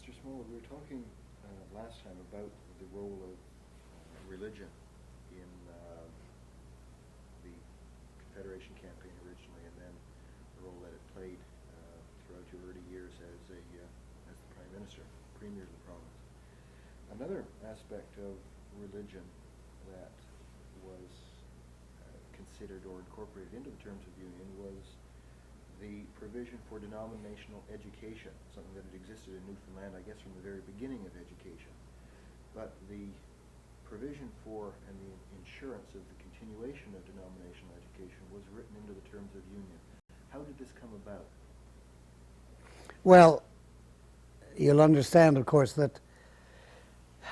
Mr. Smallwood, we were talking last time about the role of religion in the Confederation campaign originally, and then the role that it played throughout your early years as the Prime Minister, Premier of the province. Another aspect of religion that was considered or incorporated into the terms of union was the provision for denominational education, something that had existed in Newfoundland, I guess, from the very beginning of education. But the provision for and the insurance of the continuation of denominational education was written into the terms of union. How did this come about? Well, you'll understand, of course, that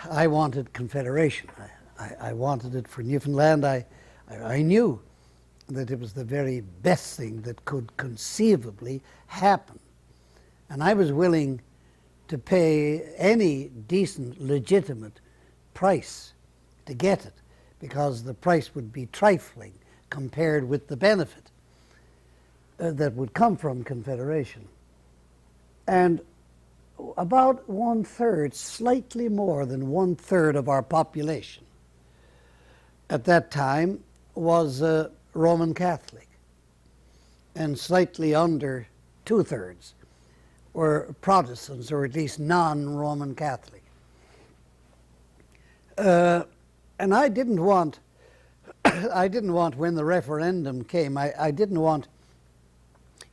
I wanted Confederation. I wanted it for Newfoundland. I knew that it was the very best thing that could conceivably happen. And I was willing to pay any decent, legitimate price to get it, because the price would be trifling compared with the benefit that would come from Confederation. And about 1/3, slightly more than 1/3 of our population at that time was Roman Catholic, and slightly under 2/3 were Protestants, or at least non-Roman Catholic. And I didn't want, when the referendum came, I didn't want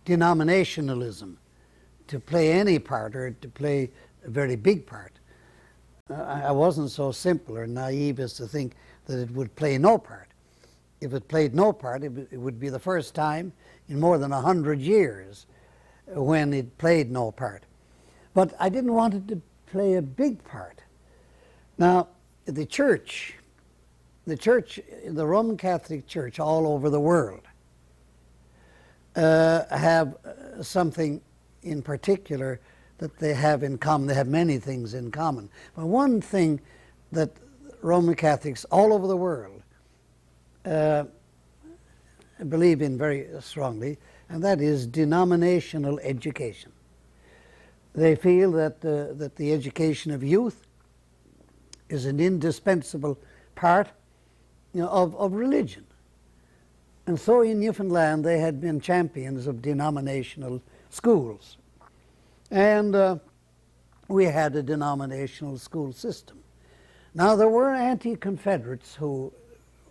denominationalism to play any part, or to play a very big part. I wasn't so simple or naive as to think that it would play no part. If it played no part, it would be the first time in more than 100 years when it played no part. But I didn't want it to play a big part. Now, the church, the Roman Catholic Church all over the world have something in particular that they have in common. They have many things in common. But one thing that Roman Catholics all over the world believe in very strongly, and that is denominational education. They feel that the education of youth is an indispensable part, of religion. And so in Newfoundland they had been champions of denominational schools. And we had a denominational school system. Now, there were anti-Confederates who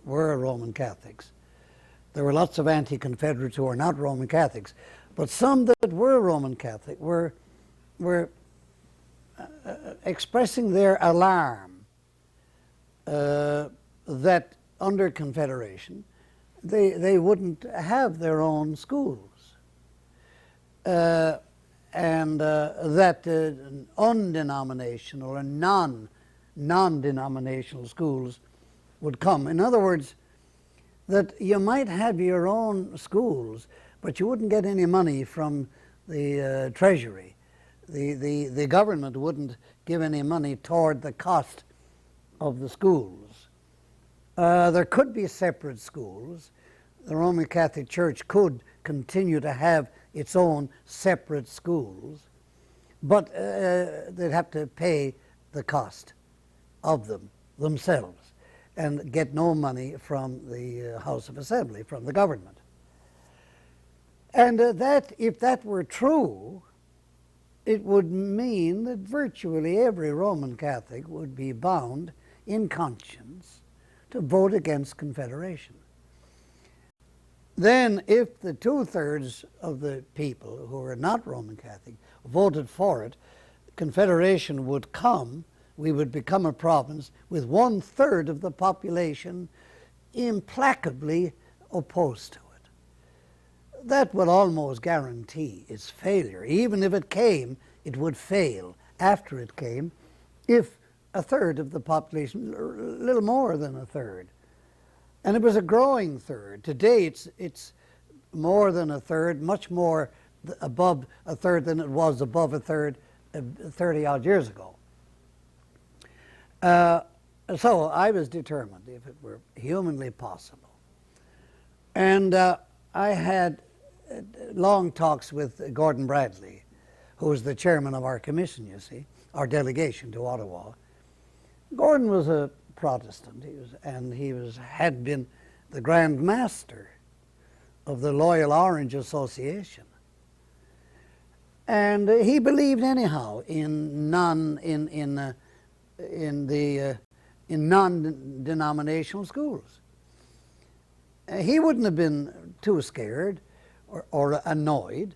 were Roman Catholics. There were lots of anti-Confederates who were not Roman Catholics. But some that were Roman Catholic were expressing their alarm that under Confederation they wouldn't have their own schools. And that undenominational or non-denominational schools would come. In other words, that you might have your own schools, but you wouldn't get any money from the treasury. The government wouldn't give any money toward the cost of the schools. There could be separate schools. The Roman Catholic Church could continue to have its own separate schools, but they'd have to pay the cost of them themselves and get no money from the House of Assembly, from the government. And that, if that were true, it would mean that virtually every Roman Catholic would be bound in conscience to vote against Confederation. Then, if the 2/3 of the people who are not Roman Catholic voted for it, Confederation would come. We would become a province with 1/3 of the population implacably opposed to it. That would almost guarantee its failure. Even if it came, it would fail after it came, if 1/3 of the population, a little more than 1/3. And it was a growing third. Today it's more than 1/3, much more above 1/3 than it was above 1/3 30-odd years ago. So I was determined, if it were humanly possible. And I had long talks with Gordon Bradley, who was the chairman of our commission, you see, our delegation to Ottawa. Gordon was a Protestant, had been the Grand Master of the Loyal Orange Association. And he believed anyhow in non-denominational schools. He wouldn't have been too scared or annoyed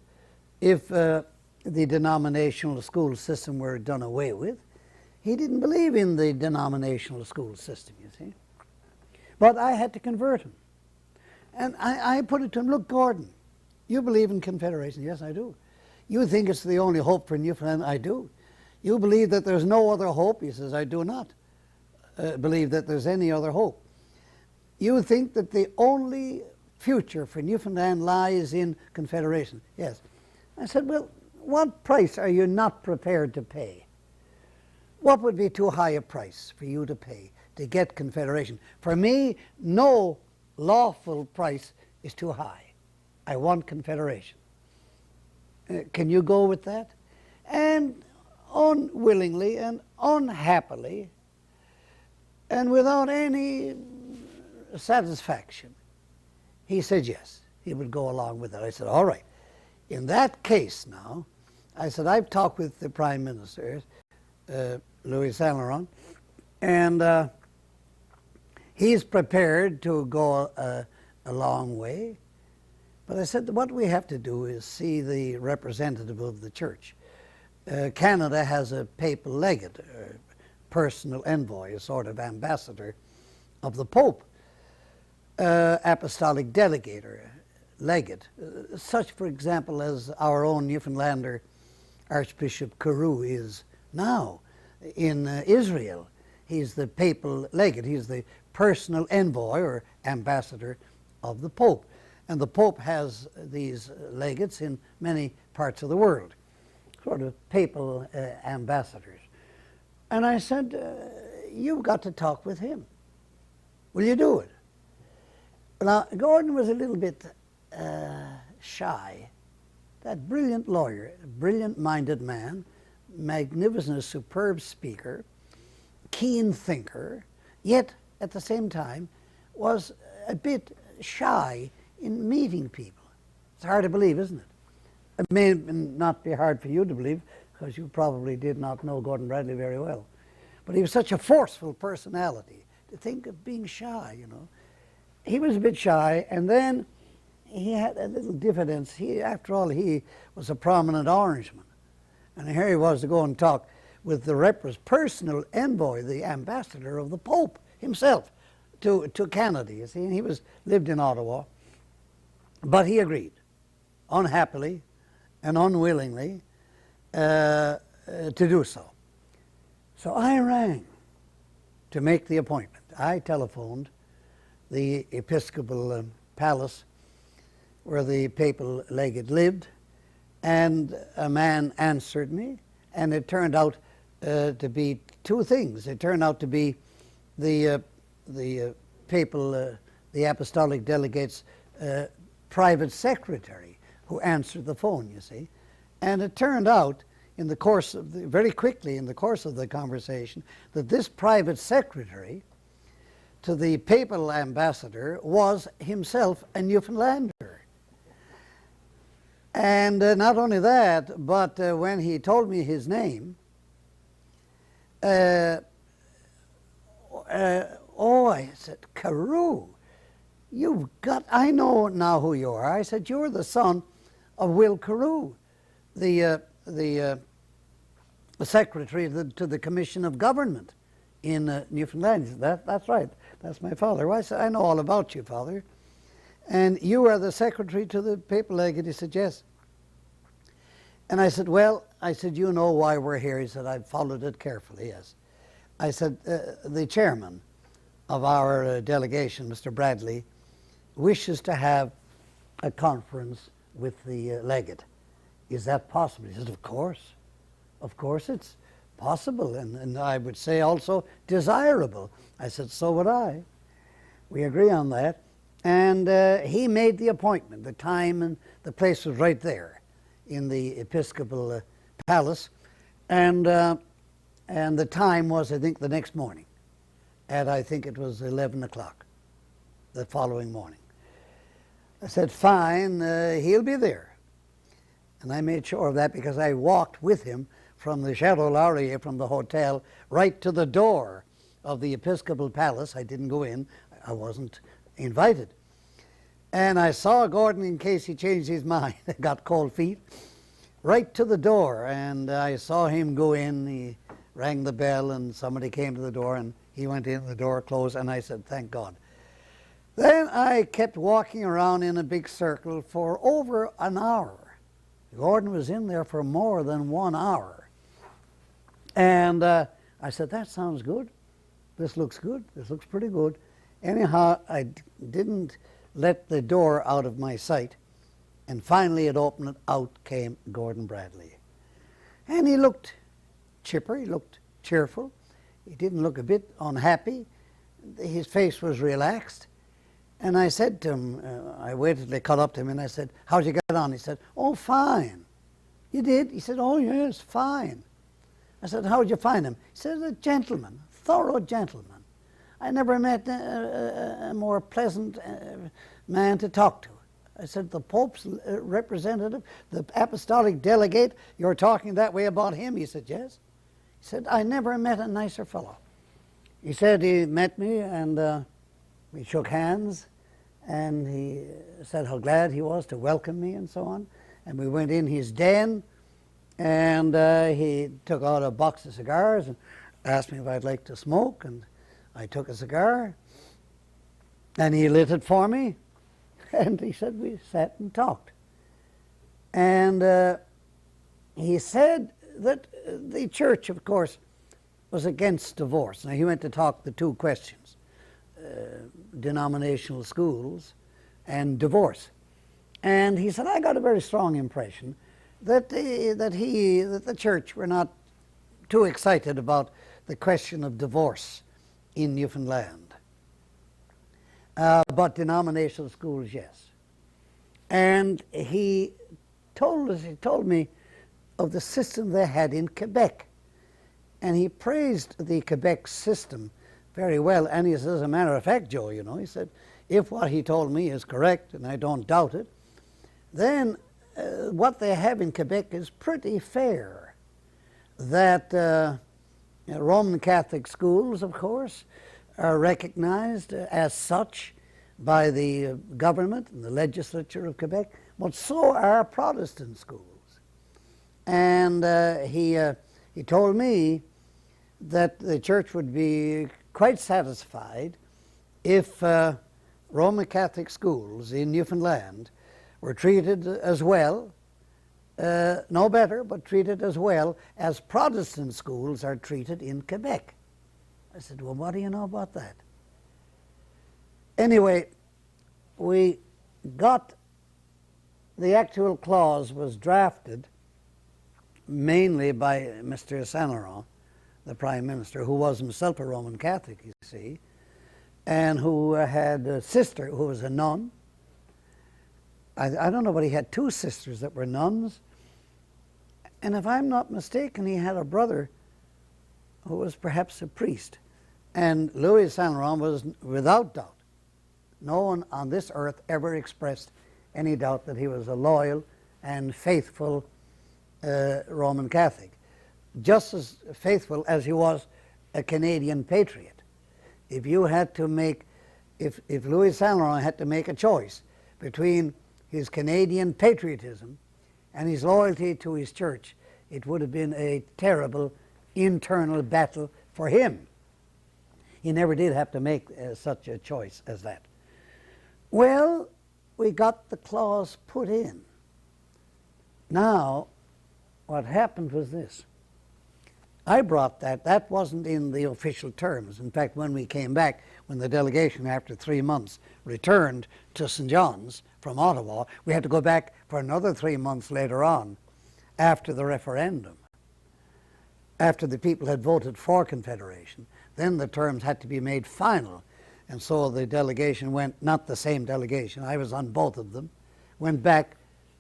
if the denominational school system were done away with. He didn't believe in the denominational school system, you see. But I had to convert him. And I put it to him, look, Gordon, you believe in Confederation? Yes, I do. You think it's the only hope for Newfoundland? I do. You believe that there's no other hope? He says, I do not believe that there's any other hope. You think that the only future for Newfoundland lies in Confederation? Yes. I said, well, what price are you not prepared to pay? What would be too high a price for you to pay to get Confederation? For me, no lawful price is too high. I want Confederation. Can you go with that? And unwillingly and unhappily and without any satisfaction, he said yes, he would go along with it. I said, all right. In that case now, I said, I've talked with the Prime Minister, Louis Saint Laurent, and he's prepared to go a long way. But I said, what we have to do is see the representative of the church. Canada has a papal legate, a personal envoy, a sort of ambassador of the Pope, apostolic delegate or legate, such, for example, as our own Newfoundlander Archbishop Carew is now in Israel. He's the papal legate. He's the personal envoy or ambassador of the Pope. And the Pope has these legates in many parts of the world, sort of papal ambassadors. And I said, you've got to talk with him. Will you do it? Now, Gordon was a little bit shy. That brilliant lawyer, brilliant-minded man, magnificent, superb speaker, keen thinker, yet at the same time was a bit shy in meeting people. It's hard to believe, isn't it? It may not be hard for you to believe, because you probably did not know Gordon Bradley very well. But he was such a forceful personality. To think of being shy, you know. He was a bit shy, and then he had a little diffidence. After all, he was a prominent Orangeman. And here he was to go and talk with the personal envoy, the ambassador of the Pope himself to Canada, you see. And he lived in Ottawa. But he agreed, unhappily and unwillingly, to do so. So I rang to make the appointment. I telephoned the Episcopal Palace where the papal legate lived, and a man answered me, and it turned out to be two things. It turned out to be the apostolic delegate's private secretary who answered the phone, you see. And it turned out very quickly in the course of the conversation that this private secretary to the papal ambassador was himself a Newfoundlander. And not only that, but when he told me his name, I said, Carew, I know now who you are. I said, you're the son of Will Carew, the secretary to the Commission of Government in Newfoundland. He said, that's right, that's my father. Well, I said, I know all about you, Father. And you are the secretary to the papal legate? He said, yes. And I said, well, you know why we're here. He said, I've followed it carefully, yes. I said, the chairman of our delegation, Mr. Bradley, wishes to have a conference with the legate. Is that possible? He said, of course. Of course it's possible, and I would say also desirable. I said, so would I. We agree on that. And he made the appointment. The time and the place was right there in the Episcopal palace, and the time was, I think, the next morning, and I think it was 11 o'clock the following morning. I said, fine, he'll be there. And I made sure of that because I walked with him from the Chateau Laurier, from the hotel, right to the door of the Episcopal Palace. I didn't go in. I wasn't invited. And I saw Gordon, in case he changed his mind, got cold feet, right to the door. And I saw him go in. He rang the bell, and somebody came to the door, and he went in, the door closed, and I said, thank God. Then I kept walking around in a big circle for over an hour. Gordon was in there for more than 1 hour. And I said, that sounds good. This looks good. This looks pretty good. Anyhow, I didn't let the door out of my sight. And finally it opened, and out came Gordon Bradley. And he looked chipper. He looked cheerful. He didn't look a bit unhappy. His face was relaxed. And I said to him, I waited till they caught up to him, and I said, how'd you get on? He said, oh, fine. You did? He said, oh, yes, fine. I said, how'd you find him? He said, a gentleman, thorough gentleman. I never met a more pleasant man to talk to. I said, the Pope's representative, the apostolic delegate, you're talking that way about him? He said, yes. He said, I never met a nicer fellow. He said he met me, and we shook hands, and he said how glad he was to welcome me and so on. And we went in his den, and he took out a box of cigars and asked me if I'd like to smoke, and I took a cigar, and he lit it for me, and he said we sat and talked. And he said that the church, of course, was against divorce. Now, he went to talk the two questions. Denominational schools and divorce. And he said, I got a very strong impression that the church were not too excited about the question of divorce in Newfoundland. But denominational schools, yes. And he told me of the system they had in Quebec. And he praised the Quebec system very well, and he says, as a matter of fact, Joe, you know, he said, if what he told me is correct, and I don't doubt it, then what they have in Quebec is pretty fair. That Roman Catholic schools, of course, are recognized as such by the government and the legislature of Quebec, but so are Protestant schools. And he told me that the church would be quite satisfied if Roman Catholic schools in Newfoundland were treated as well, no better, but treated as well as Protestant schools are treated in Quebec. I said, well, what do you know about that? Anyway, we got, the actual clause was drafted mainly by Mr. Saint Laurent, the Prime Minister, who was himself a Roman Catholic, you see, and who had a sister who was a nun. I don't know, but he had two sisters that were nuns. And if I'm not mistaken, he had a brother who was perhaps a priest. And Louis Saint Laurent was, without doubt, no one on this earth ever expressed any doubt that he was a loyal and faithful Roman Catholic. Just as faithful as he was a Canadian patriot. If you had to make, if Louis Saint Laurent had to make a choice between his Canadian patriotism and his loyalty to his church, it would have been a terrible internal battle for him. He never did have to make such a choice as that. Well, we got the clause put in. Now, what happened was this. I brought that. That wasn't in the official terms. In fact, when we came back, when the delegation after 3 months returned to St. John's from Ottawa, we had to go back for another 3 months later on after the referendum. After the people had voted for Confederation, then the terms had to be made final. And so the delegation went, not the same delegation, I was on both of them, went back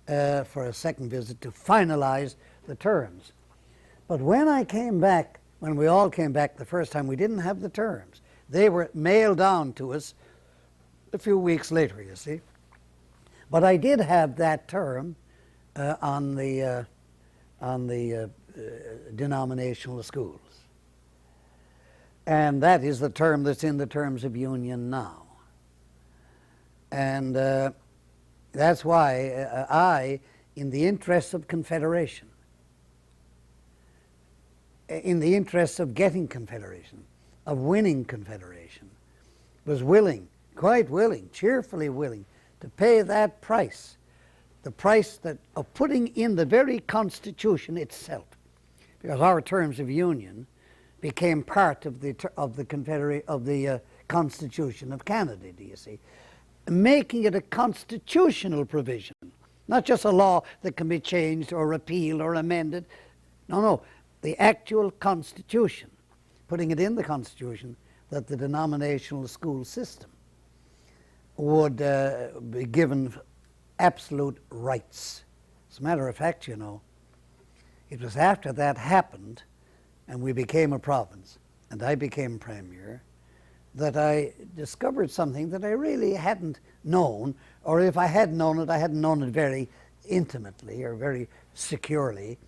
for a second visit to finalize the terms. But when I came back, when we all came back the first time, we didn't have the terms. They were mailed down to us a few weeks later, you see. But I did have that term on the denominational schools. And that is the term that's in the terms of union now. And that's why I, in the interests of confederation, in the interests of getting confederation, of winning confederation, was willing, quite willing, cheerfully willing, to pay that price, the price that of putting in the very Constitution itself, because our terms of union became part of the Constitution of Canada. Do you see, making it a constitutional provision, not just a law that can be changed or repealed or amended. No, the actual Constitution, putting it in the Constitution that the denominational school system would be given absolute rights. As a matter of fact, you know, it was after that happened and we became a province and I became premier that I discovered something that I really hadn't known, or if I had known it, I hadn't known it very intimately or very securely.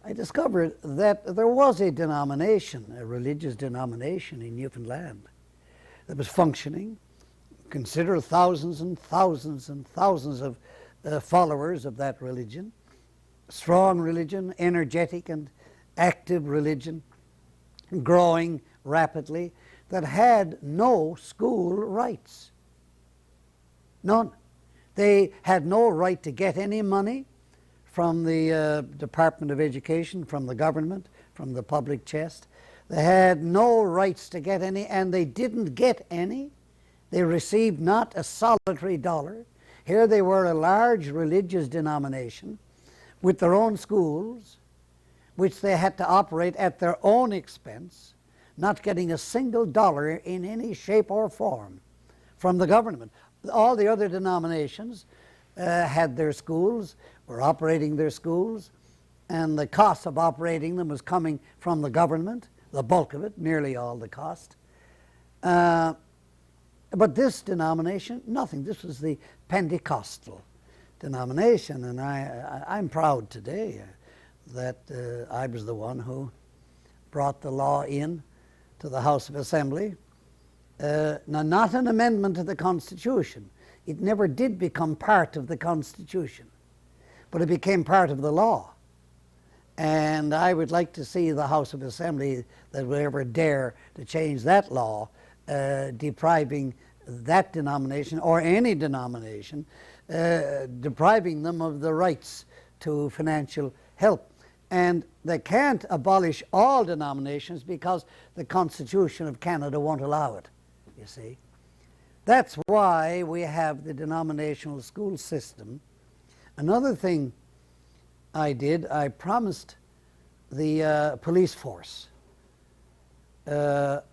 I discovered that there was a denomination, a religious denomination in Newfoundland that was functioning. Consider thousands and thousands and thousands of followers of that religion. Strong religion, energetic and active religion, growing rapidly, that had no school rights. None. They had no right to get any money from the Department of Education, from the government, from the public chest. They had no rights to get any, and they didn't get any. They received not a solitary dollar. Here they were, a large religious denomination with their own schools, which they had to operate at their own expense, not getting a single dollar in any shape or form from the government. All the other denominations had their schools, were operating their schools, and the cost of operating them was coming from the government, the bulk of it, nearly all the cost. But this denomination, nothing. This was the Pentecostal denomination, and I'm proud today that I was the one who brought the law in to the House of Assembly. Now, not an amendment to the Constitution. It never did become part of the Constitution, but it became part of the law. And I would like to see the House of Assembly that would ever dare to change that law, depriving that denomination or any denomination, depriving them of the rights to financial help. And they can't abolish all denominations because the Constitution of Canada won't allow it, you see. That's why we have the denominational school system. Another thing I did, I promised the police force of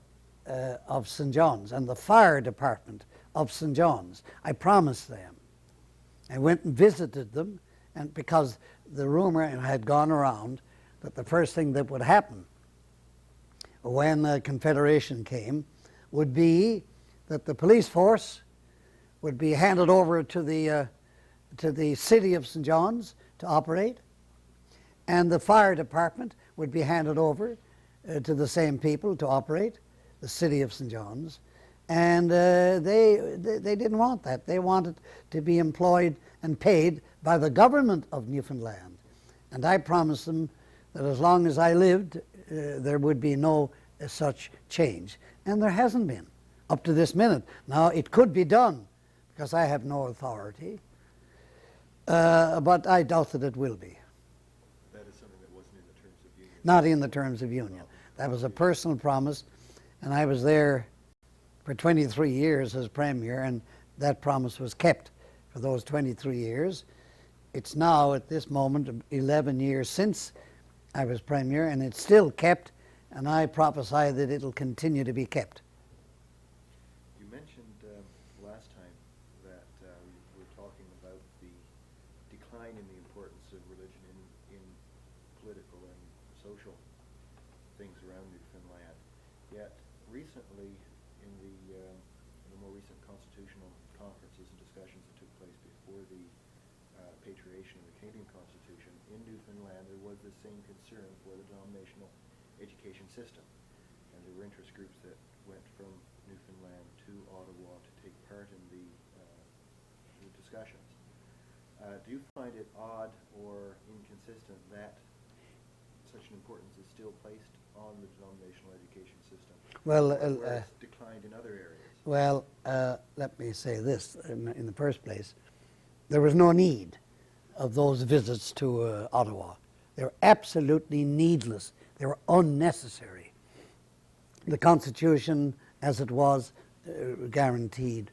St. John's and the fire department of St. John's. I promised them. I went and visited them, and because the rumor had gone around that the first thing that would happen when the Confederation came would be that the police force would be handed over to the city of St. John's to operate, and the fire department would be handed over to the same people to operate, the city of St. John's. And they didn't want that. They wanted to be employed and paid by the government of Newfoundland. And I promised them that as long as I lived, there would be no such change. And there hasn't been up to this minute. Now, it could be done because I have no authority, but I doubt that it will be. That is something that wasn't in the terms of union? Not in the terms of union. That was a personal promise, and I was there for 23 years as Premier, and that promise was kept for those 23 years. It's now, at this moment, 11 years since I was Premier, and it's still kept, and I prophesy that it'll continue to be kept. You mentioned last time that we were talking about the decline in the importance of religion in social things around Newfoundland. Yet recently, in the more recent constitutional conferences and discussions that took place before the patriation of the Canadian Constitution, in Newfoundland there was the same concern for the denominational education system. And there were interest groups that went from Newfoundland to Ottawa to take part in the discussions. Do you find it odd or inconsistent that such an importance is still placed on the denominational education system, Well, where it's declined in other areas? Well, let me say this. In the first place, there was no need of those visits to Ottawa. They were absolutely needless. They were unnecessary. The Constitution, as it was, guaranteed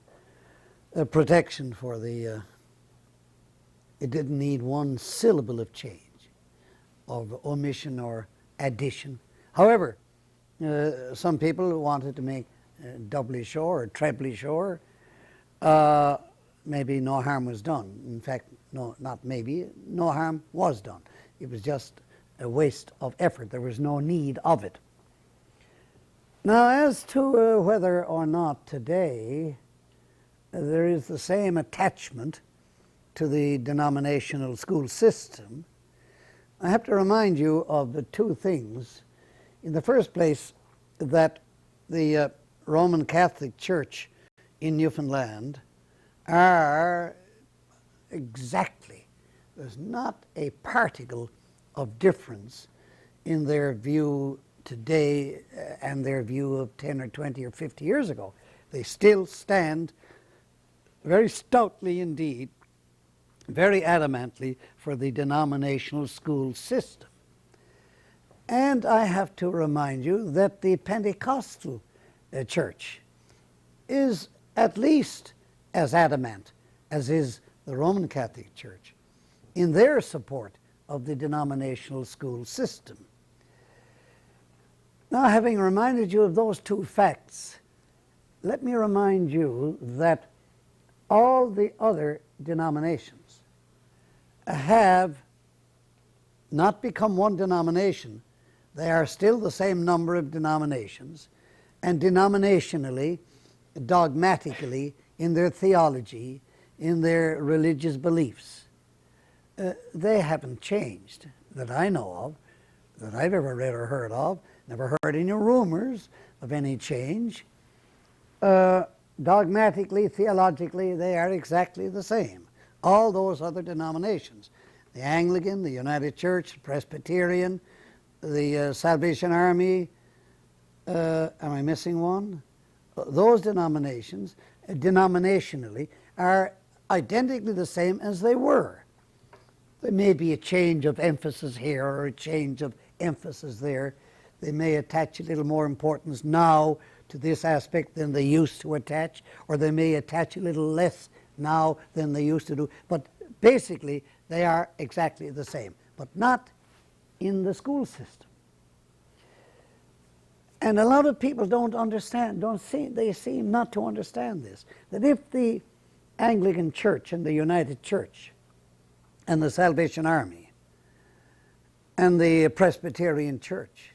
protection for the... it didn't need one syllable of change, of omission or addition. However, some people wanted to make doubly sure or trebly sure. Maybe no harm was done. In fact, no, not maybe, no harm was done. It was just a waste of effort. There was no need of it. Now, as to whether or not today there is the same attachment to the denominational school system, I have to remind you of the two things. In the first place, that the Roman Catholic Church in Newfoundland are exactly, there's not a particle of difference in their view today and their view of 10 or 20 or 50 years ago. They still stand very stoutly indeed, very adamantly for the denominational school system. And I have to remind you that the Pentecostal church is at least as adamant as is the Roman Catholic Church in their support of the denominational school system. Now, having reminded you of those two facts, let me remind you that all the other denominations have not become one denomination. They are still the same number of denominations, and denominationally, dogmatically, in their theology, in their religious beliefs, they haven't changed that I know of, that I've ever read or heard of. Never heard any rumors of any change. Dogmatically, theologically, they are exactly the same. All those other denominations, the Anglican, the United Church, Presbyterian, the Salvation Army, am I missing one? Those denominations, denominationally, are identically the same as they were. There may be a change of emphasis here or a change of emphasis there. They may attach a little more importance now to this aspect than they used to attach, or they may attach a little less now than they used to do. But basically, they are exactly the same, but not in the school system. And a lot of people don't understand, they seem not to understand this, that if the Anglican Church and the United Church and the Salvation Army and the Presbyterian Church,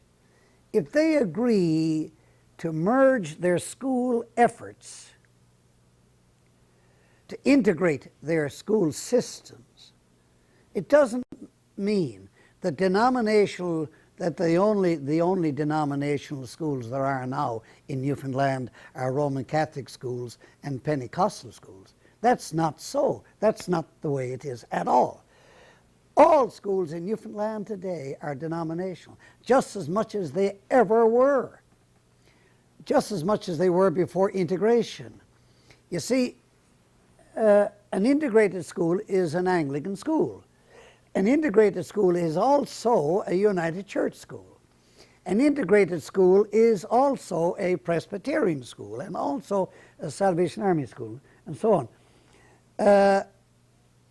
if they agree to merge their school efforts, to integrate their school systems, it doesn't mean that the only denominational schools there are now in Newfoundland are Roman Catholic schools and Pentecostal schools. That's not so. That's not the way it is at all. All schools in Newfoundland today are denominational, just as much as they ever were, just as much as they were before integration. You see, an integrated school is an Anglican school. An integrated school is also a United Church school. An integrated school is also a Presbyterian school and also a Salvation Army school and so on.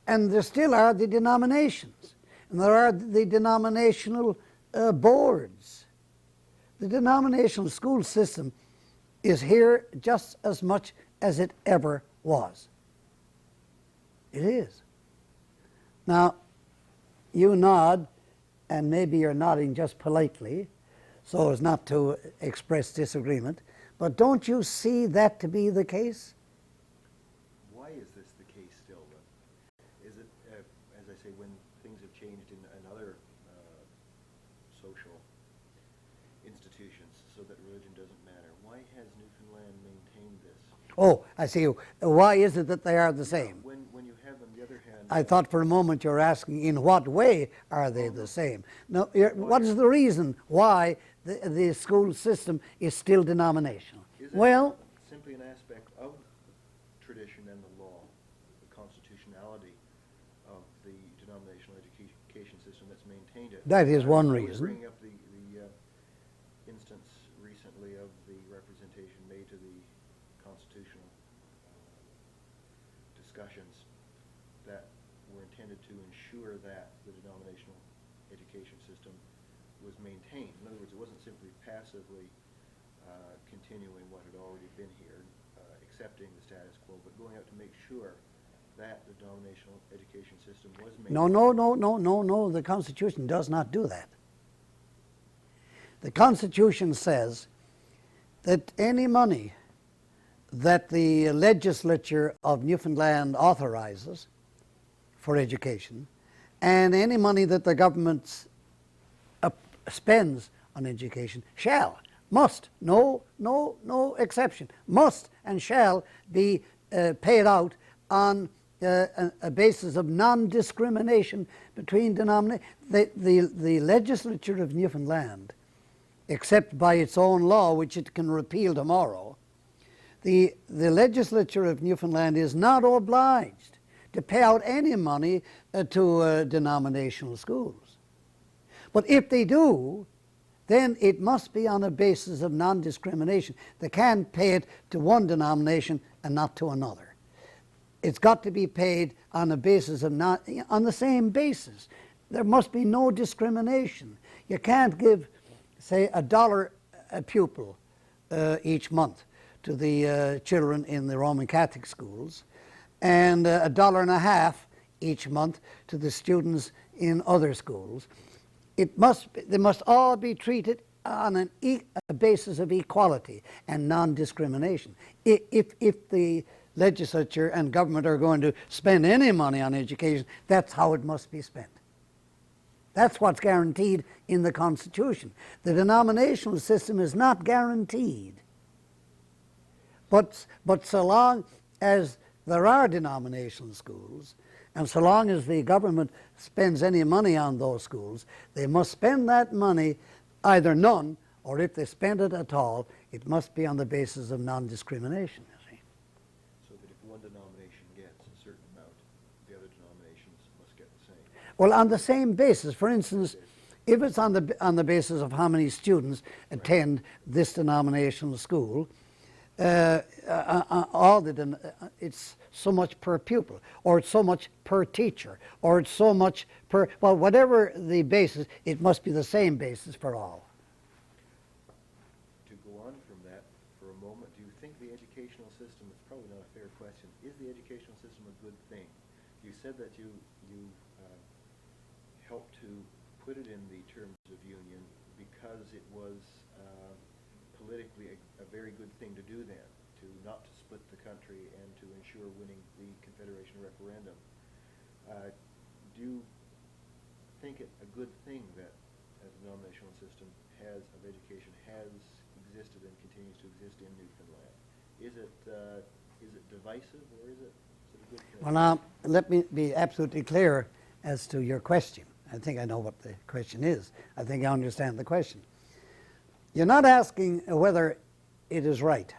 And there still are the denominations, and there are the denominational boards. The denominational school system is here just as much as it ever was. It is. Now, you nod and maybe you're nodding just politely so as not to express disagreement, but don't you see that to be the case? Why is this the case still, then? Is it, as I say, when things have changed in other social institutions so that religion doesn't matter, why has Newfoundland maintained this? Oh, I see. Why is it that they are the same? When you have, on the other hand... I thought for a moment you were asking in what way are they the same? No, what is the reason why the school system is still denominational? Is it Well, simply an aspect of tradition and the law, the constitutionality of the denominational education system that's maintained it? that is one I was reason. bringing up the instance recently of the representation made to the constitutional discussions that were intended to ensure that the denominational education system was maintained. In other words, it wasn't simply passively continuing what had already been here, accepting the status quo, but going out to make sure that the denominational education system was maintained. No. The Constitution does not do that. The Constitution says that any money that the legislature of Newfoundland authorizes for education, and any money that the government spends on education must, no exception, must and shall be paid out on a basis of non-discrimination between denominations. The legislature of Newfoundland, except by its own law, which it can repeal tomorrow, the legislature of Newfoundland is not obliged to pay out any money to denominational schools. But if they do, then it must be on a basis of non-discrimination. They can't pay it to one denomination and not to another. It's got to be paid on a basis of on the same basis. There must be no discrimination. You can't give, say, $1 a pupil each month to the children in the Roman Catholic schools, and $1.50 each month to the students in other schools. They must all be treated on a basis of equality and non-discrimination. If the legislature and government are going to spend any money on education, that's how it must be spent. That's what's guaranteed in the Constitution. The denominational system is not guaranteed. But so long as there are denominational schools, and so long as the government spends any money on those schools, they must spend that money either none, or if they spend it at all, it must be on the basis of non-discrimination, you see. So that if one denomination gets a certain amount, the other denominations must get the same. Well, on the same basis. For instance, if it's on the basis of how many students attend this denominational school, it's so much per pupil, or it's so much per teacher, or it's so much per, well, whatever the basis, it must be the same basis for all. To go on from that for a moment, do you think the educational system, it's probably not a fair question, is the educational system a good thing? You said that you helped to put it in the terms of union because it was politically a very good thing to do then, to not to split the country and to ensure winning the Confederation referendum. Do you think it a good thing that a denominational system of education has existed and continues to exist in Newfoundland? Is it divisive, or is it a good thing? Well, now, let me be absolutely clear as to your question. I think I know what the question is. I think I understand the question. You're not asking whether it is right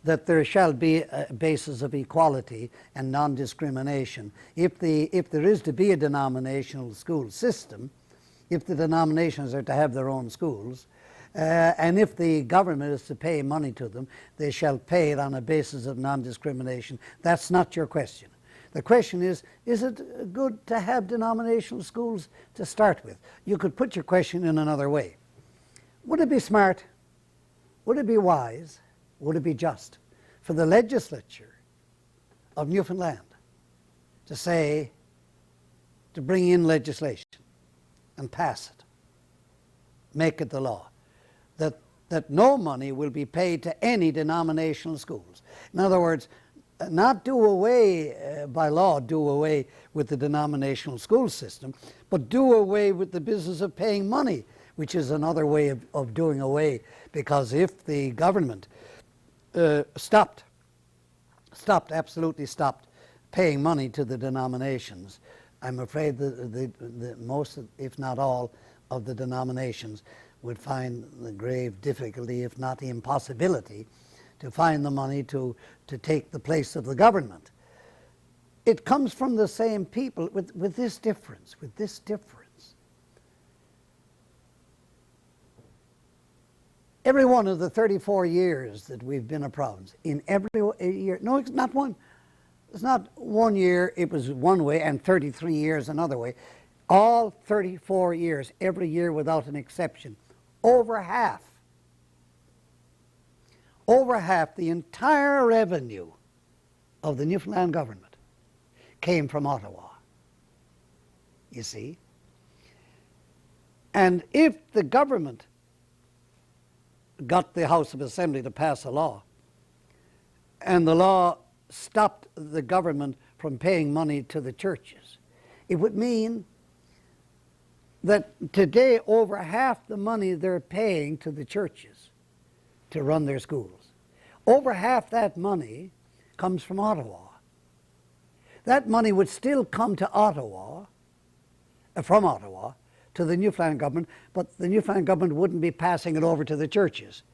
that there shall be a basis of equality and non-discrimination. If there is to be a denominational school system, if the denominations are to have their own schools, and if the government is to pay money to them, they shall pay it on a basis of non-discrimination. That's not your question. The question is it good to have denominational schools to start with? You could put your question in another way. Would it be smart, would it be wise, would it be just for the legislature of Newfoundland to bring in legislation and pass it. Make it the law. That no money will be paid to any denominational schools. In other words, not do away, by law, do away with the denominational school system, but do away with the business of paying money, which is another way of doing away, because if the government absolutely stopped paying money to the denominations, I'm afraid that most, if not all, of the denominations would find the grave difficulty, if not the impossibility, to find the money to take the place of the government. It comes from the same people with this difference, Every one of the 34 years that we've been a province, in every year, no, it's not one. It's not 1 year it was one way and 33 years another way. All 34 years, every year without an exception, over half the entire revenue of the Newfoundland government came from Ottawa, you see. And if the government got the House of Assembly to pass a law, and the law stopped the government from paying money to the churches, it would mean that today over half the money they're paying to the churches to run their schools, over half that money comes from Ottawa. That money would still come to Ottawa, from Ottawa, to the Newfoundland government, but the Newfoundland government wouldn't be passing it over to the churches.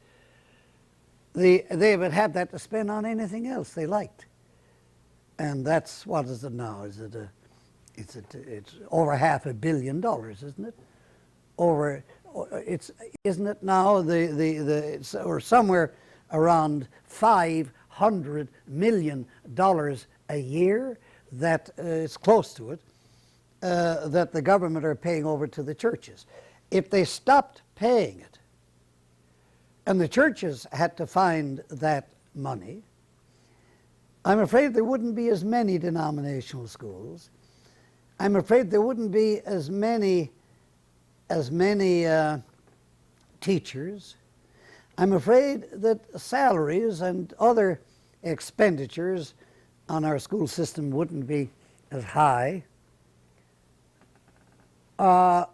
They would have that to spend on anything else they liked. And that's, what is it now? It's over $500 million, isn't it? Isn't it now or somewhere around $500 million a year, that is close to it, that the government are paying over to the churches. If they stopped paying it, and the churches had to find that money, I'm afraid there wouldn't be as many denominational schools. I'm afraid there wouldn't be as many teachers. I'm afraid that salaries and other expenditures on our school system wouldn't be as high. And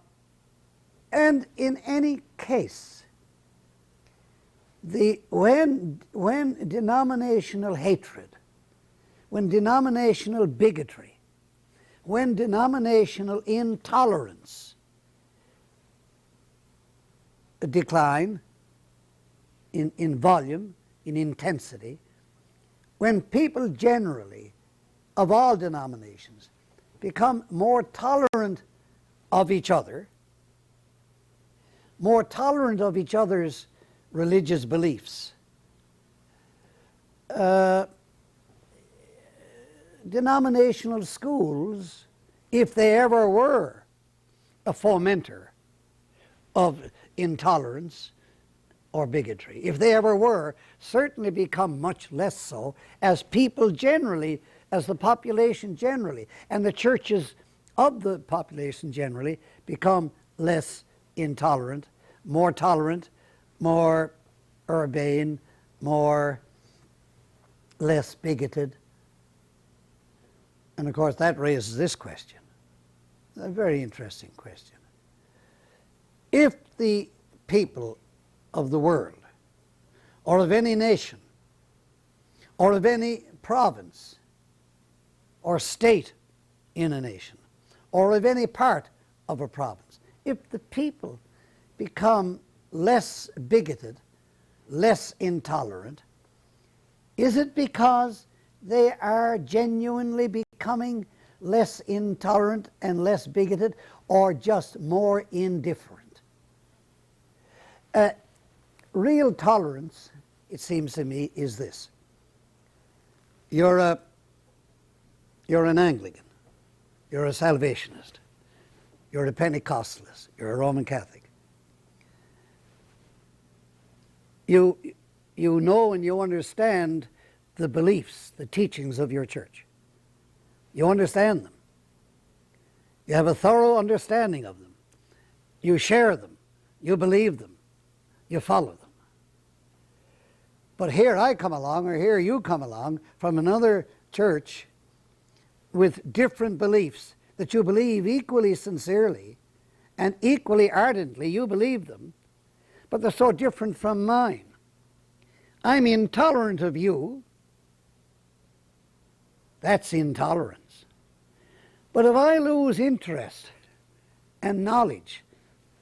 in any case, when denominational hatred, when denominational bigotry, when denominational intolerance decline in volume, in intensity, when people generally, of all denominations, become more tolerant of each other, more tolerant of each other's religious beliefs, denominational schools, if they ever were a fomenter of intolerance or bigotry, if they ever were, certainly become much less so as people generally, as the population generally, and the churches of the population generally become less intolerant, more tolerant, more urbane, less bigoted. And of course that raises this question, a very interesting question. If the people of the world, or of any nation, or of any province, or state in a nation, or of any part of a province, if the people become less bigoted, less intolerant, is it because they are genuinely becoming less intolerant and less bigoted, or just more indifferent? Real tolerance, it seems to me, is this. You're an Anglican, you're a Salvationist, you're a Pentecostalist, you're a Roman Catholic. You know and you understand the beliefs, the teachings of your church. You understand them. You have a thorough understanding of them. You share them. You believe them. You follow them. But here I come along, or here you come along from another church with different beliefs that you believe equally sincerely and equally ardently. You believe them, but they're so different from mine. I'm intolerant of you. That's intolerance. But if I lose interest and knowledge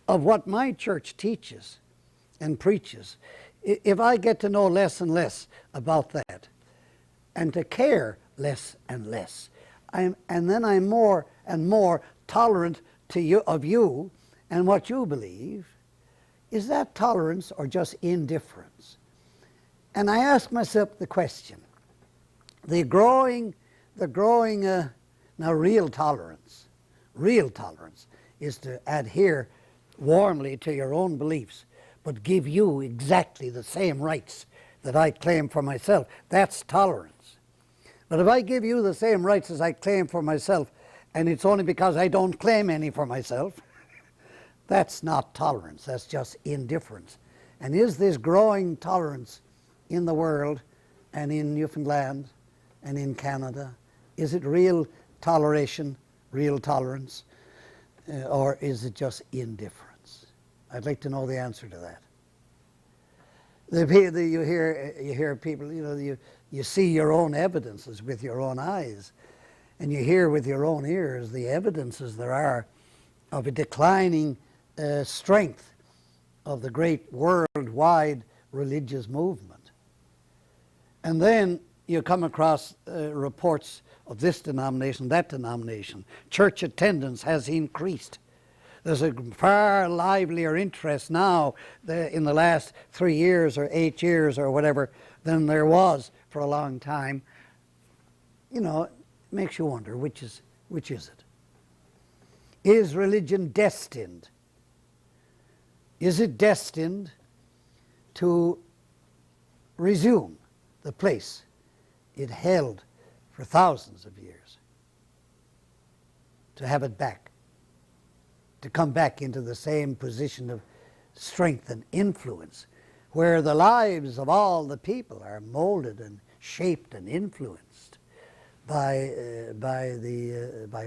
of what my church teaches and preaches, if I get to know less and less about that and to care less and less, and then I'm more and more tolerant to you, of you and what you believe, is that tolerance or just indifference? And I ask myself the question, the growing now real tolerance is to adhere warmly to your own beliefs, but give you exactly the same rights that I claim for myself. That's tolerance. But if I give you the same rights as I claim for myself, and it's only because I don't claim any for myself, that's not tolerance, that's just indifference. And is this growing tolerance in the world and in Newfoundland and in Canada, is it real toleration, real tolerance, or is it just indifference? I'd like to know the answer to that. You hear people, you see your own evidences with your own eyes, and you hear with your own ears the evidences there are of a declining strength of the great worldwide religious movement. And then you come across reports of this denomination, that denomination. Church attendance has increased. There's a far livelier interest now in the last 3 years or 8 years or whatever than there was for a long time. It makes you wonder, which is it? Is religion destined? Is it destined to resume the place it held for thousands of years? To have it back? To come back into the same position of strength and influence, where the lives of all the people are molded and shaped and influenced by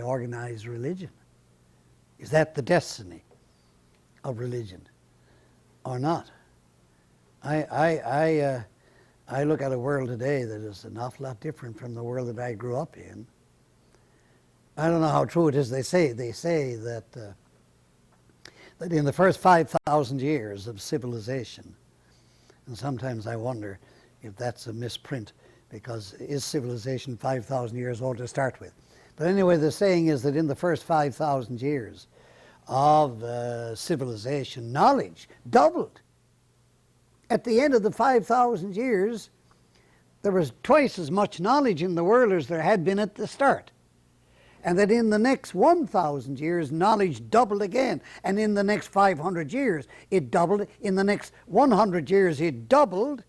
organized religion? Is that the destiny of religion or not? I look at a world today that is an awful lot different from the world that I grew up in. I don't know how true it is. They say that in the first 5,000 years of civilization, and sometimes I wonder if that's a misprint, because is civilization 5,000 years old to start with? But anyway, the saying is that in the first 5,000 years of civilization, knowledge doubled. At the end of the 5,000 years, there was twice as much knowledge in the world as there had been at the start. And that in the next 1,000 years, knowledge doubled again. And in the next 500 years, it doubled. In the next 100 years, it doubled.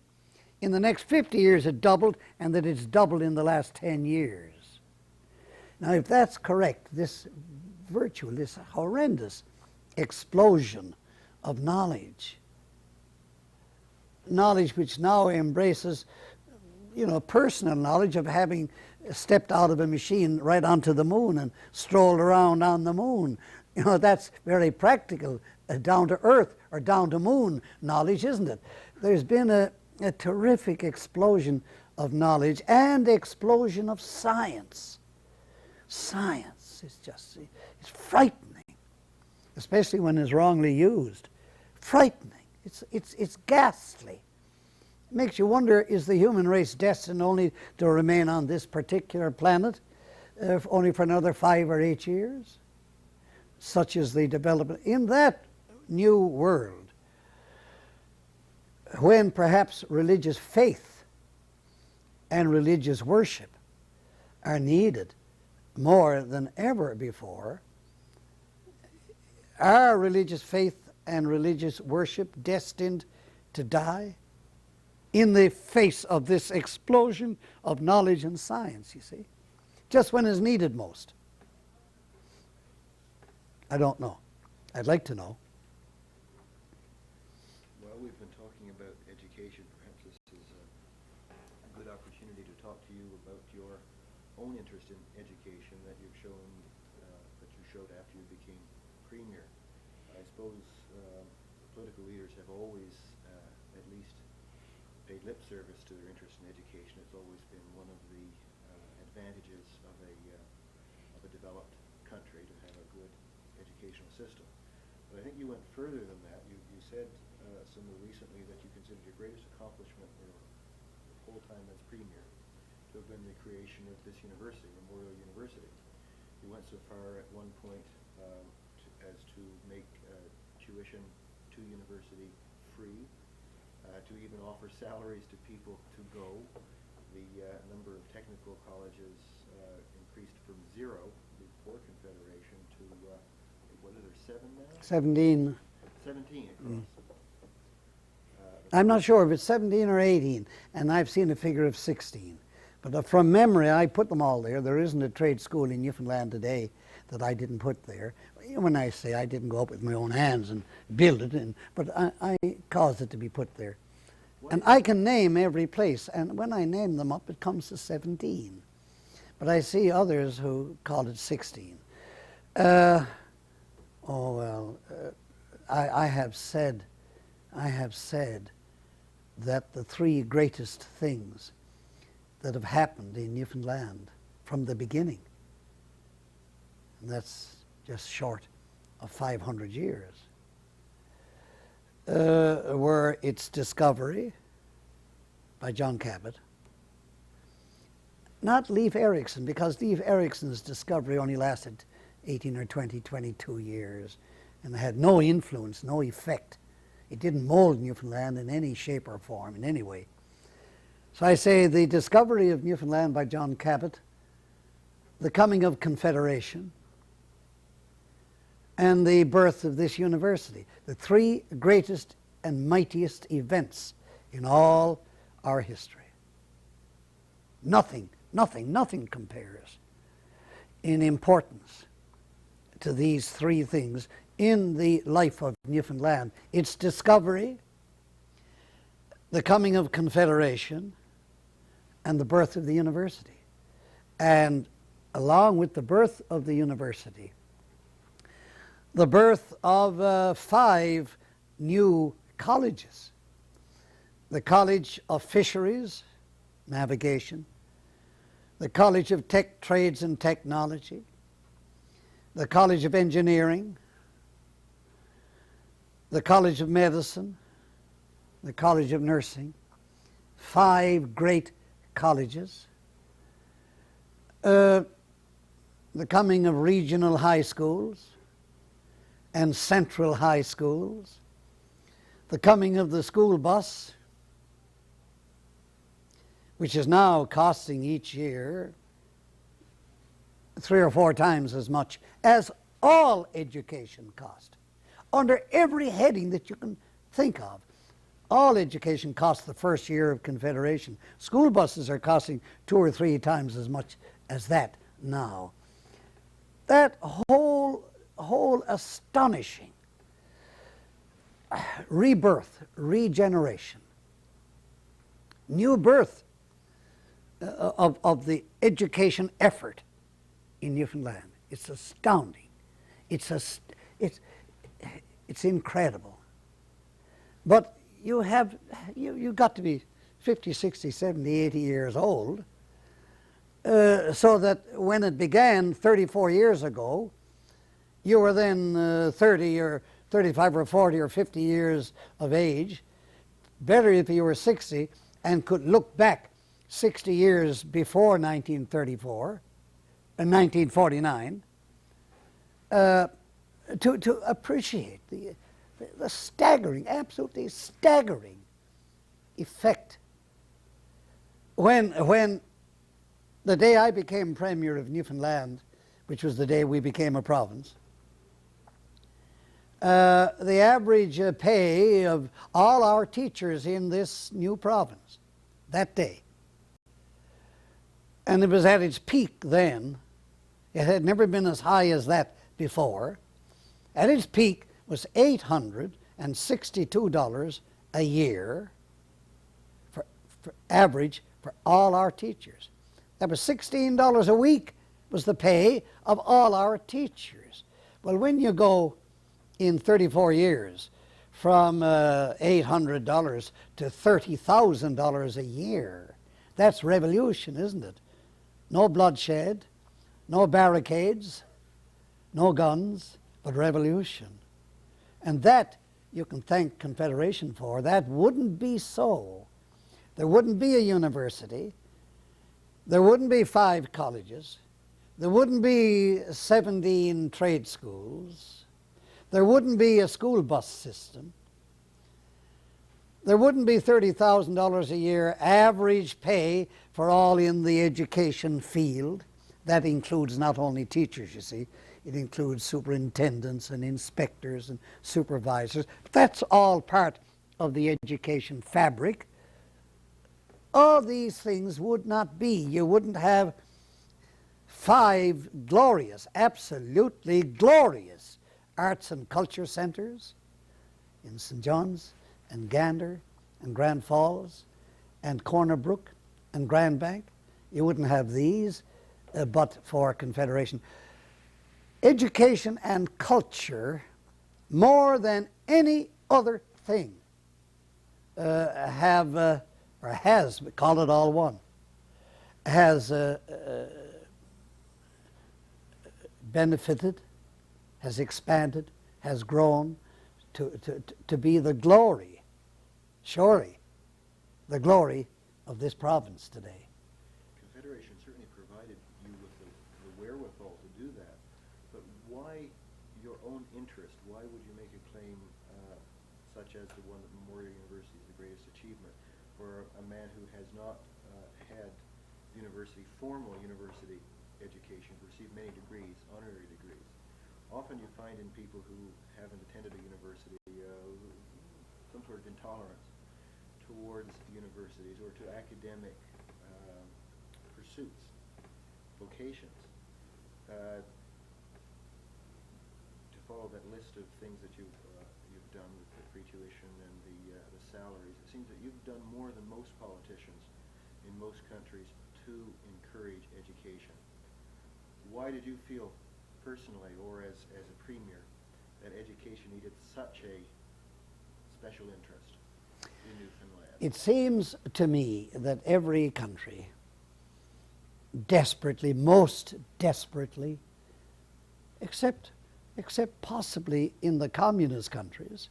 In the next 50 years, it doubled. And that it's doubled in the last 10 years. Now, if that's correct, this horrendous explosion of knowledge which now embraces, personal knowledge of having stepped out of a machine right onto the moon and strolled around on the moon. That's very practical, down to earth or down to moon knowledge, isn't it? There's been a terrific explosion of knowledge and explosion of science. Science is it's frightening, especially when it's wrongly used. Frightening. It's ghastly. It makes you wonder, is the human race destined only to remain on this particular planet only for another 5 or 8 years? Such is the development. In that new world, when perhaps religious faith and religious worship are needed more than ever before, are religious faith and religious worship destined to die in the face of this explosion of knowledge and science, you see? Just when it's needed most. I don't know. I'd like to know. talking about education, perhaps this is a good opportunity to talk to you about your own interest in education that you've shown, that you showed after you became premier. I suppose political leaders have always at least paid lip service to their interest in education. It's always been one of the advantages of a developed country to have a good educational system. But I think you went further than that. You said somewhere recently that you considered your greatest accomplishment in your whole time as premier to have been the creation of this university, Memorial University. You went so far at one point as to make tuition to university free, to even offer salaries to people to go. The number of technical colleges increased from 0 before Confederation to, what are there, 7 now? 17. 17 across. I'm not sure if it's 17 or 18, and I've seen a figure of 16. But from memory, I put them all there. There isn't a trade school in Newfoundland today that I didn't put there. When I say I didn't go up with my own hands and build it, but I caused it to be put there. And I can name every place, and when I name them up, it comes to 17. But I see others who call it 16. I have said that the 3 greatest things that have happened in Newfoundland from the beginning, and that's just short of 500 years, were its discovery by John Cabot. Not Leif Erikson, because Leif Erikson's discovery only lasted 18 or 20, 22 years and had no influence, no effect. It didn't mold Newfoundland in any shape or form, in any way. So I say the discovery of Newfoundland by John Cabot, the coming of Confederation, and the birth of this university, the 3 greatest and mightiest events in all our history. Nothing compares in importance to these 3 things in the life of Newfoundland. Its discovery, the coming of Confederation, and the birth of the university. And along with the birth of the university, the birth of 5 new colleges. The College of Fisheries, Navigation, the College of Tech, Trades and Technology, the College of Engineering, the College of Medicine, the College of Nursing, 5 great colleges, the coming of regional high schools and central high schools, the coming of the school bus, which is now costing each year 3 or 4 times as much as all education cost, under every heading that you can think of. All education costs the first year of Confederation. School buses are costing 2 or 3 times as much as that now. That whole astonishing rebirth, regeneration, new birth of the education effort in Newfoundland. It's astounding. It's incredible. But you've got to be 50, 60, 70, 80 years old, so that when it began 34 years ago, you were then 30 or 35 or 40 or 50 years of age. Better if you were 60 and could look back 60 years before 1934 and 1949 to appreciate the staggering, absolutely staggering effect. When the day I became Premier of Newfoundland, which was the day we became a province, the average pay of all our teachers in this new province that day, and it was at its peak then, it had never been as high as that before, at its peak was $862 a year for average for all our teachers. That was $16 a week was the pay of all our teachers. Well, when you go in 34 years from $800 to $30,000 a year, that's revolution, isn't it? No bloodshed, no barricades, no guns, but revolution. And that you can thank Confederation for. That wouldn't be so. There wouldn't be a university. There wouldn't be 5 colleges. There wouldn't be 17 trade schools. There wouldn't be a school bus system. There wouldn't be $30,000 a year average pay for all in the education field. That includes not only teachers, you see. It includes superintendents and inspectors and supervisors. But that's all part of the education fabric. All these things would not be. You wouldn't have 5 glorious, absolutely glorious arts and culture centers in St. John's and Gander and Grand Falls and Corner Brook and Grand Bank. You wouldn't have these but for Confederation. Education and culture, more than any other thing, have, or has, we call it all one, has benefited, has expanded, has grown to be the glory, surely, the glory of this province today. Confederation certainly provided you with the wherewithal to do that, but why your own interest? Why would you make a claim such as the one that Memorial University is the greatest achievement for a man who has not had formal university education, received many degrees, honorary degrees? Often you find in people who haven't attended a university some sort of intolerance towards universities or to academic pursuits, vocations. To follow that list of things that you've done with the free tuition and the salaries, it seems that you've done more than most politicians in most countries to encourage education. Why did you feel personally, or as a premier, that education needed such a special interest in Newfoundland? It seems to me that every country desperately, most desperately, except possibly in the communist countries,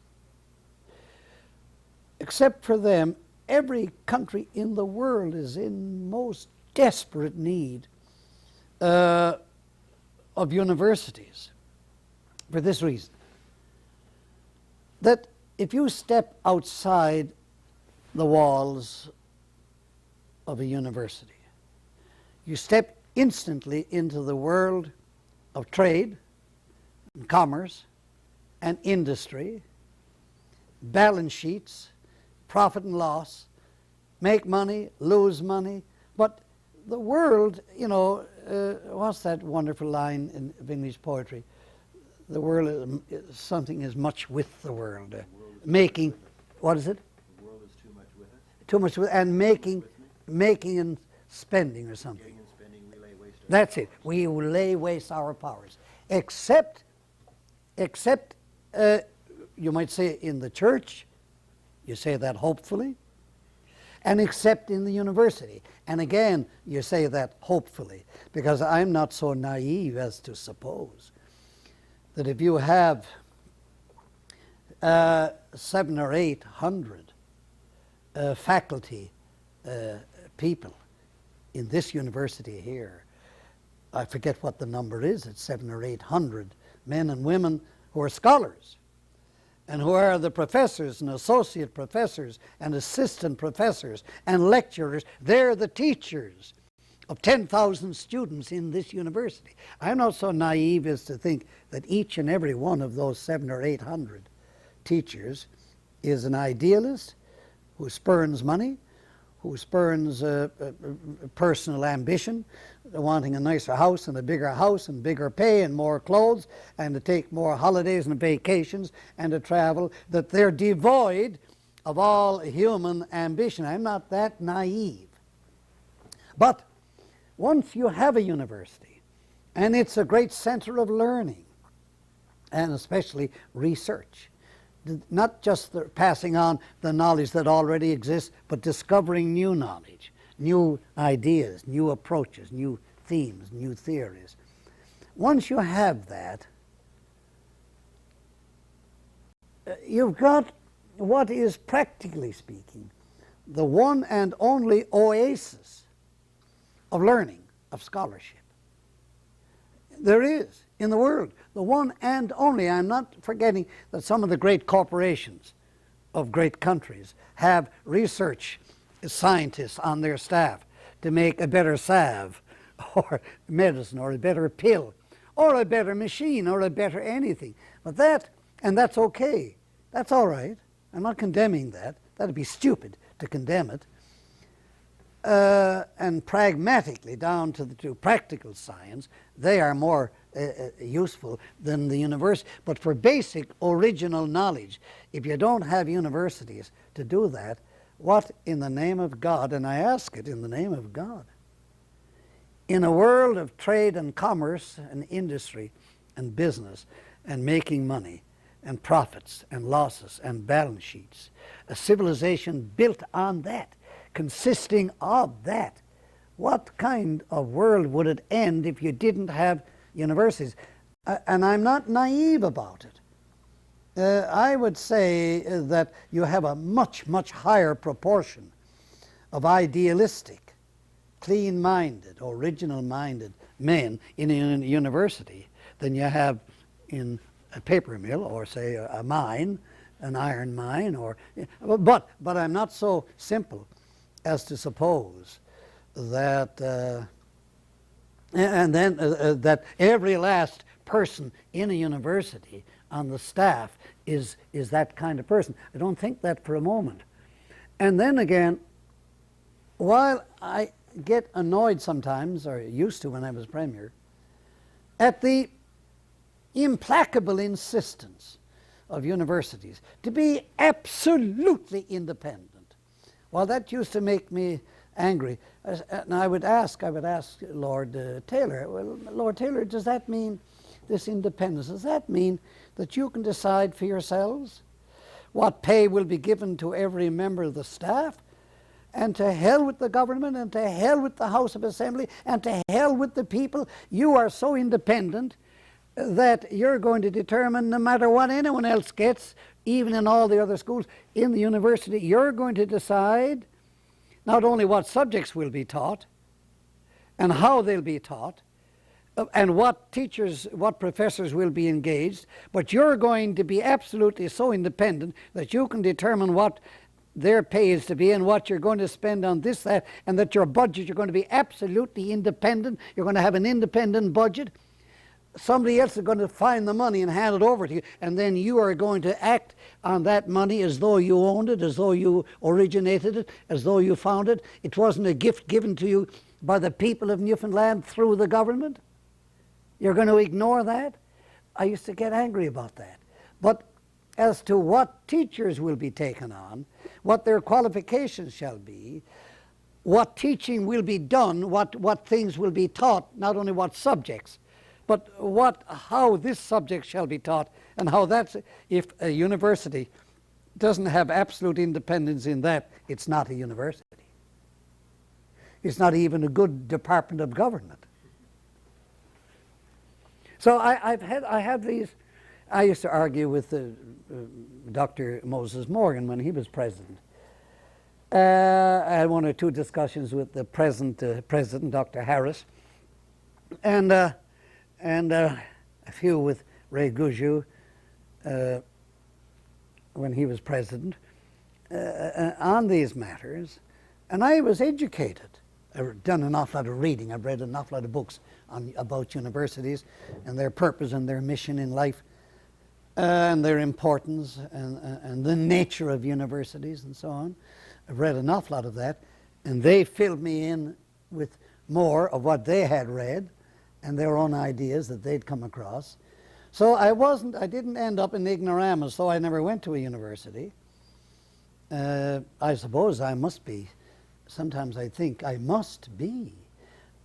except for them, every country in the world is in most desperate need of universities for this reason, that if you step outside the walls of a university, you step instantly into the world of trade and commerce and industry, balance sheets, profit and loss, make money, lose money. But the world, you know, what's that wonderful line of English poetry? The world, something is much with the world. Making, what is it? The world is too much with us. Too much with, and making and spending or something. Getting and spending, we lay waste our That's powers. it. We will lay waste our powers. Except, you might say in the church, you say that hopefully, and except in the university. And again, you say that hopefully, because I'm not so naive as to suppose that if you have 700 or 800 faculty people in this university here, I forget what the number is, it's 700 or 800 men and women who are scholars, and who are the professors and associate professors and assistant professors and lecturers. They're the teachers of 10,000 students in this university. I'm not so naive as to think that each and every one of those 700 or 800 teachers is an idealist who spurns money, who spurns personal ambition, wanting a nicer house and a bigger pay and more clothes and to take more holidays and vacations and to travel, that they're devoid of all human ambition. I'm not that naive. But once you have a university, and it's a great center of learning, and especially research, not just passing on the knowledge that already exists, but discovering new knowledge, new ideas, new approaches, new themes, new theories. Once you have that, you've got what is, practically speaking, the one and only oasis of learning, of scholarship. There is in the world, the one and only. I'm not forgetting that some of the great corporations of great countries have research scientists on their staff to make a better salve or medicine or a better pill or a better machine or a better anything. But that's okay. That's all right. I'm not condemning that. That'd be stupid to condemn it. And pragmatically, down to practical science, they are more useful than the university. But for basic original knowledge, if you don't have universities to do that, what in the name of God, and I ask it in the name of God, in a world of trade and commerce and industry and business and making money and profits and losses and balance sheets, a civilization built on that, consisting of that, what kind of world would it end if you didn't have universities? And I'm not naive about it. I would say that you have a much, much higher proportion of idealistic, clean-minded, original-minded men in a university than you have in a paper mill or, say, a mine, an iron mine. But I'm not so simple as to suppose that that every last person in a university on the staff is that kind of person. I don't think that for a moment. And then again, while I get annoyed sometimes, or used to when I was premier, at the implacable insistence of universities to be absolutely independent. Well, that used to make me angry. And I would ask Lord Taylor, well, Lord Taylor, does that mean, this independence, does that mean that you can decide for yourselves what pay will be given to every member of the staff? And to hell with the government, and to hell with the House of Assembly, and to hell with the people. You are so independent that you're going to determine, no matter what anyone else gets, even in all the other schools, in the university, you're going to decide not only what subjects will be taught and how they'll be taught and what teachers, what professors will be engaged, but you're going to be absolutely so independent that you can determine what their pay is to be and what you're going to spend on this, that, and that your budget, you're going to be absolutely independent. You're going to have an independent budget. Somebody else is going to find the money and hand it over to you, and then you are going to act on that money as though you owned it, as though you originated it, as though you found it. It wasn't a gift given to you by the people of Newfoundland through the government. You're going to ignore that? I used to get angry about that. But as to what teachers will be taken on, what their qualifications shall be, what teaching will be done, what things will be taught, not only what subjects, but how this subject shall be taught, and how that's, if a university doesn't have absolute independence in that, it's not a university. It's not even a good department of government. So I have these. I used to argue with Dr. Moses Morgan when he was president. I had one or two discussions with the present president, Dr. Harris, and a few with Ray Goujiu when he was president on these matters. And I was educated. I've done an awful lot of reading. I've read an awful lot of books about universities and their purpose and their mission in life, and their importance and the nature of universities and so on. I've read an awful lot of that, and they filled me in with more of what they had read and their own ideas that they'd come across. So I didn't end up in ignoramus, so I never went to a university. I suppose I must be. Sometimes I think I must be.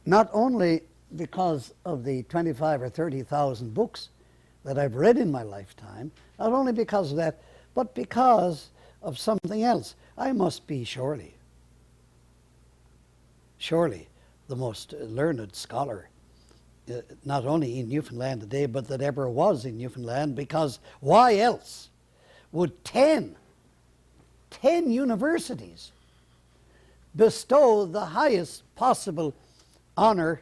Not only because of the 25 or 30,000 books that I've read in my lifetime, not only because of that, but because of something else. I must be surely the most learned scholar, not only in Newfoundland today, but that ever was in Newfoundland, because why else would 10 universities bestow the highest possible honor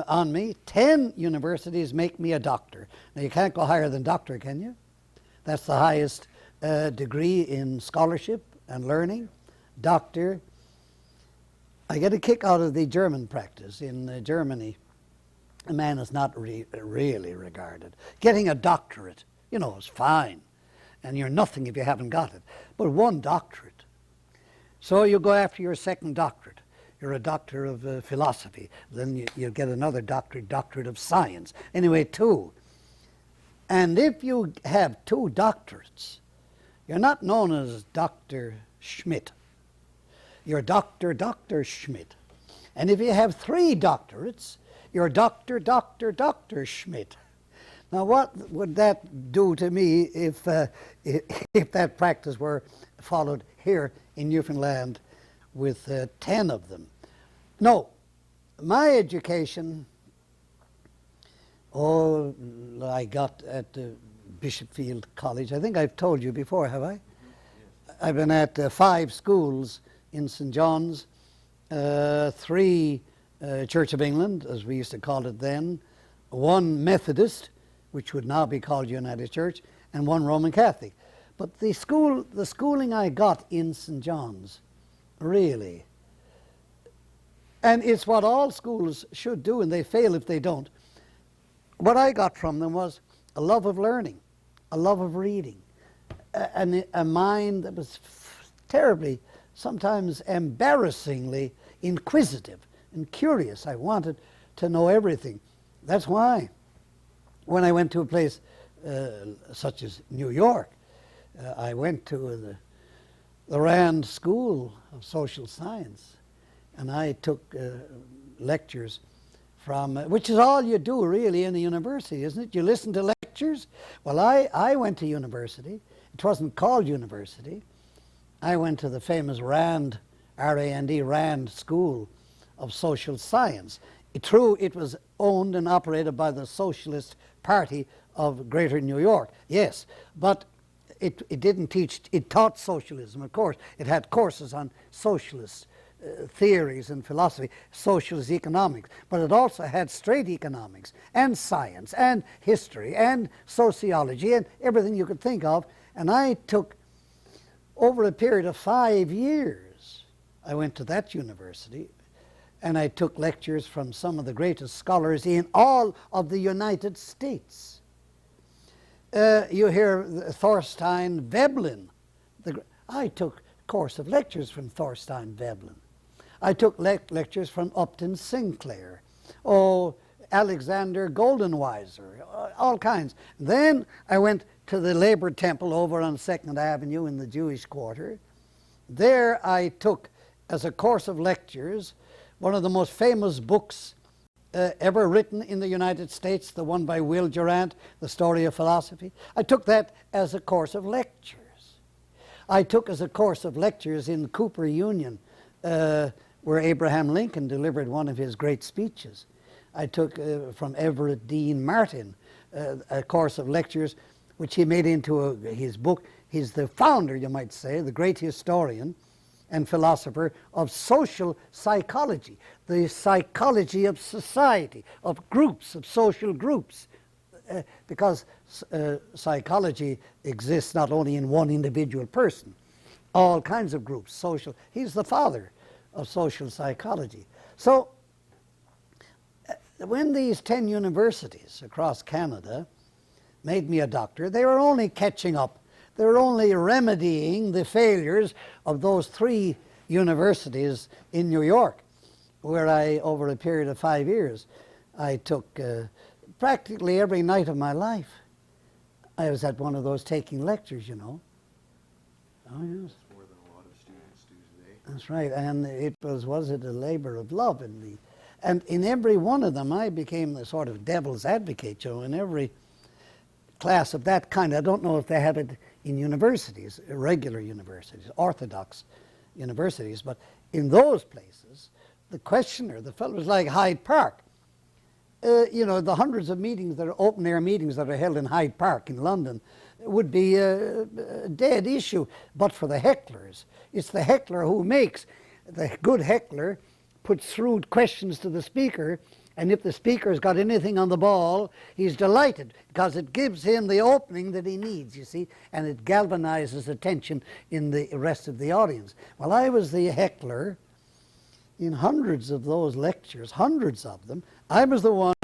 on me? 10 universities make me a doctor. Now, you can't go higher than doctor, can you? That's the highest degree in scholarship and learning. Doctor. I get a kick out of the German practice. In Germany, a man is not really regarded. Getting a doctorate, is fine. And you're nothing if you haven't got it. But one doctorate. So you go after your second doctorate. You're a doctor of philosophy. Then you get another doctorate of science. Anyway, 2. And if you have 2 doctorates, you're not known as Dr. Schmidt. You're Dr. Schmidt. And if you have 3 doctorates, you're Dr. Schmidt. Now, what would that do to me if that practice were followed here in Newfoundland with 10 of them? No, my education, I got at Bishopfield College. I think I've told you before, have I? Yes. I've been at 5 schools in St. John's, 3 Church of England, as we used to call it then, 1 Methodist, which would now be called United Church, and 1 Roman Catholic. But the schooling I got in St. John's, really, and it's what all schools should do, and they fail if they don't. What I got from them was a love of learning, a love of reading, a mind that was terribly, sometimes embarrassingly inquisitive and curious. I wanted to know everything. That's why when I went to a place such as New York, I went to the Rand School of Social Science, and I took lectures from, which is all you do really in a university, isn't it? You listen to lectures. Well, I went to university. It wasn't called university. I went to the famous Rand, R-A-N-D, Rand School of Social Science. True, it was owned and operated by the Socialist Party of Greater New York, yes, but it didn't teach, it taught socialism, of course. It had courses on socialist theories and philosophy, socialist economics, but it also had straight economics and science and history and sociology and everything you could think of. And I took, over a period of 5 years, I went to that university, and I took lectures from some of the greatest scholars in all of the United States. You hear Thorstein Veblen. I took a course of lectures from Thorstein Veblen. I took lectures from Upton Sinclair, Alexander Goldenweiser, all kinds. Then I went to the Labor Temple over on 2nd Avenue in the Jewish Quarter. There I took, as a course of lectures, one of the most famous books ever written in the United States, the one by Will Durant, The Story of Philosophy. I took that as a course of lectures. I took as a course of lectures in Cooper Union, where Abraham Lincoln delivered one of his great speeches. I took from Everett Dean Martin a course of lectures which he made into his book. He's the founder, you might say, the great historian and philosopher of social psychology, the psychology of society, of groups, of social groups, because psychology exists not only in one individual person, all kinds of groups, social. He's the father of social psychology. So when these 10 universities across Canada made me a doctor, they were only catching up. They were only remedying the failures of those 3 universities in New York, where I, over a period of 5 years, I took practically every night of my life. I was at one of those taking lectures, you know. Oh, yes. More than a lot That's right, and it was it a labor of love and in every one of them I became the sort of devil's advocate, in every class of that kind. I don't know if they have it in universities, regular universities, orthodox universities, but in those places, the questioner, the fellow was like Hyde Park. The hundreds of meetings that are open-air meetings that are held in Hyde Park in London would be a dead issue. But for the hecklers, it's the heckler who makes. The good heckler puts shrewd questions to the speaker, and if the speaker's got anything on the ball, he's delighted because it gives him the opening that he needs, you see, and it galvanizes attention in the rest of the audience. Well, I was the heckler in hundreds of those lectures, hundreds of them. I was the one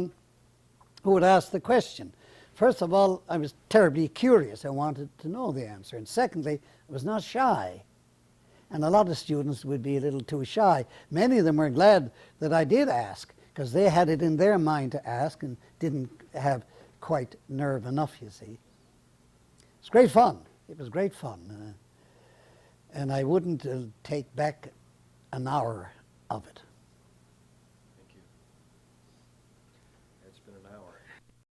who would ask the question. First of all, I was terribly curious. I wanted to know the answer. And secondly, I was not shy. And a lot of students would be a little too shy. Many of them were glad that I did ask, because they had it in their mind to ask and didn't have quite nerve enough, you see. It's great fun. It was great fun. And I wouldn't take back an hour of it.